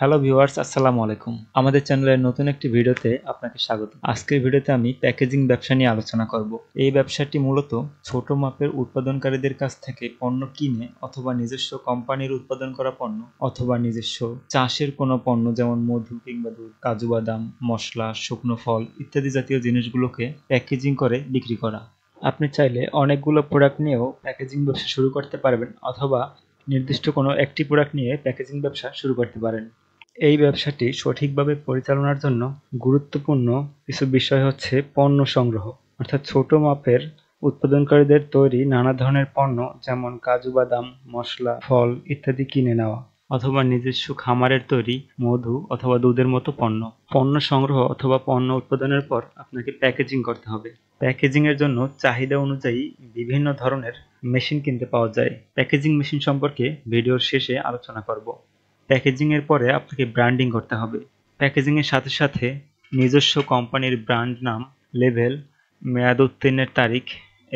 Hello viewers, আসসালামু আলাইকুম। আমাদের চ্যানেলের নতুন একটি ভিডিওতে আপনাকে স্বাগত। আজকের ভিডিওতে আমি প্যাকেজিং ব্যবসা নিয়ে আলোচনা করব। এই ব্যবসাটি মূলত ছোট মাপের উৎপাদনকারীদের কাছ থেকে পণ্য কিনে অথবা নিজস্ব কোম্পানির উৎপাদন করা পণ্য অথবা নিজস্ব চাষের কোনো পণ্য যেমন মধু কিংবা দুধ, কাজু বাদাম, মশলা, শুকনো ফল ইত্যাদি জাতীয় জিনিসগুলোকে প্যাকেজিং করে বিক্রি করা। আপনি চাইলে অনেকগুলো প্রোডাক্ট নিয়েও প্যাকেজিং ব্যবসা শুরু করতে পারবেন অথবা নির্দিষ্ট কোনো একটি প্রোডাক্ট নিয়ে প্যাকেজিং ব্যবসা শুরু করতে পারেন। এই ব্যবসাটি সঠিকভাবে পরিচালনার জন্য গুরুত্বপূর্ণ কিছু বিষয় হচ্ছে পণ্য সংগ্রহ, অর্থাৎ ছোট মাপের উৎপাদনকারীদের তৈরি নানা ধরনের পণ্য যেমন কাজু বাদাম, মশলা, ফল ইত্যাদি কিনে নেওয়া অথবা নিজস্ব খামারের তৈরি মধু অথবা দুধের মতো পণ্য। পণ্য সংগ্রহ অথবা পণ্য উৎপাদনের পর আপনাকে প্যাকেজিং করতে হবে। প্যাকেজিং এর জন্য চাহিদা অনুযায়ী বিভিন্ন ধরনের মেশিন কিনতে পাওয়া যায়। প্যাকেজিং মেশিন সম্পর্কে ভিডিওর শেষে আলোচনা করব। প্যাকেজিং এর পরে আপনাকে ব্র্যান্ডিং করতে হবে। প্যাকেজিং এর সাথে সাথে নিজস্ব কোম্পানির ব্র্যান্ড নাম, লেবেল, মেয়াদ উত্তীর্ণের তারিখ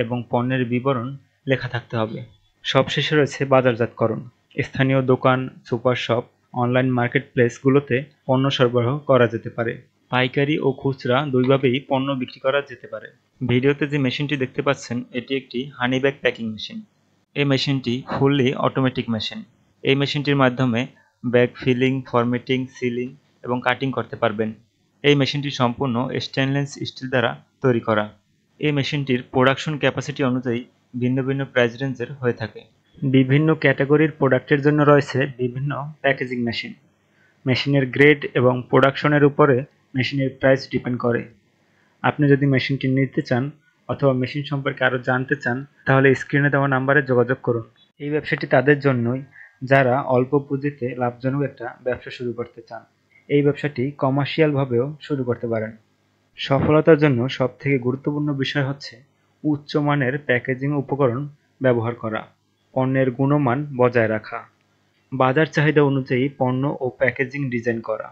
এবং পণ্যের বিবরণ লেখা থাকতে হবে। সবশেষে রয়েছে বাজারজাতকরণ। স্থানীয় দোকান, সুপার শপ, অনলাইন মার্কেট প্লেসগুলোতে পণ্য সরবরাহ করা যেতে পারে। পাইকারি ও খুচরা দুইভাবেই পণ্য বিক্রি করা যেতে পারে। ভিডিওতে যে মেশিনটি দেখতে পাচ্ছেন এটি একটি হানি ব্যাগ প্যাকিং মেশিন। এই মেশিনটি ফুললি অটোমেটিক মেশিন। এই মেশিনটির মাধ্যমে ব্যাগ ফিলিং, ফরম্যাটিং, সিলিং এবং কাটিং করতে পারবেন। এই মেশিনটি সম্পূর্ণ স্টেনলেস স্টিল দ্বারা তৈরি করা। এই মেশিনটির প্রোডাকশন ক্যাপাসিটি অনুযায়ী ভিন্ন ভিন্ন প্রাইস রেঞ্জের হয়ে থাকে। বিভিন্ন ক্যাটাগরির প্রোডাক্টের জন্য রয়েছে বিভিন্ন প্যাকেজিং মেশিন। মেশিনের গ্রেড এবং প্রোডাকশনের উপরে মেশিনের প্রাইস ডিপেন্ড করে। আপনি যদি মেশিনটি নিতে চান অথবা মেশিন সম্পর্কে আরও জানতে চান তাহলে স্ক্রিনে দেওয়া নাম্বারে যোগাযোগ করুন। এই ব্যবসাটি তাদের জন্যই যারা অল্প পুঁজিতে লাভজনক একটা ব্যবসা শুরু করতে চান। এই ব্যবসাটি কমার্শিয়ালভাবেও শুরু করতে পারেন। সফলতার জন্য সবথেকে গুরুত্বপূর্ণ বিষয় হচ্ছে উচ্চমানের প্যাকেজিং উপকরণ ব্যবহার করা, পণ্যের গুণমান বজায় রাখা, বাজার চাহিদা অনুযায়ী পণ্য ও প্যাকেজিং ডিজাইন করা,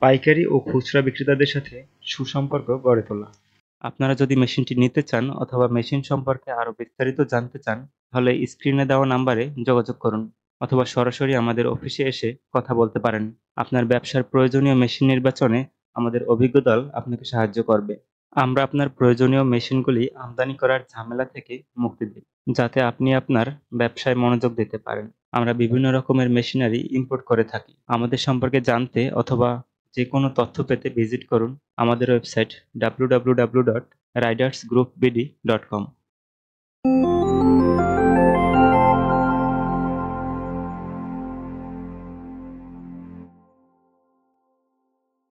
পাইকারি ও খুচরা বিক্রেতাদের সাথে সুসম্পর্ক গড়ে তোলা। আপনারা যদি মেশিনটি নিতে চান অথবা মেশিন সম্পর্কে আরও বিস্তারিত জানতে চান তাহলে স্ক্রিনে দেওয়া নাম্বারে যোগাযোগ করুন অথবা সরাসরি আমাদের অফিসে এসে কথা বলতে পারেন। আপনার ব্যবসার প্রয়োজনীয় মেশিন নির্বাচনে আমাদের অভিজ্ঞ দল আপনাকে সাহায্য করবে। আমরা আপনার প্রয়োজনীয় মেশিনগুলি আমদানি করার ঝামেলা থেকে মুক্তি দিই, যাতে আপনি আপনার ব্যবসায় মনোযোগ দিতে পারেন। আমরা বিভিন্ন রকমের মেশিনারি ইম্পোর্ট করে থাকি। আমাদের সম্পর্কে জানতে অথবা যে কোনো তথ্য পেতে ভিজিট করুন আমাদের ওয়েবসাইট www.ridersgroupbd.com।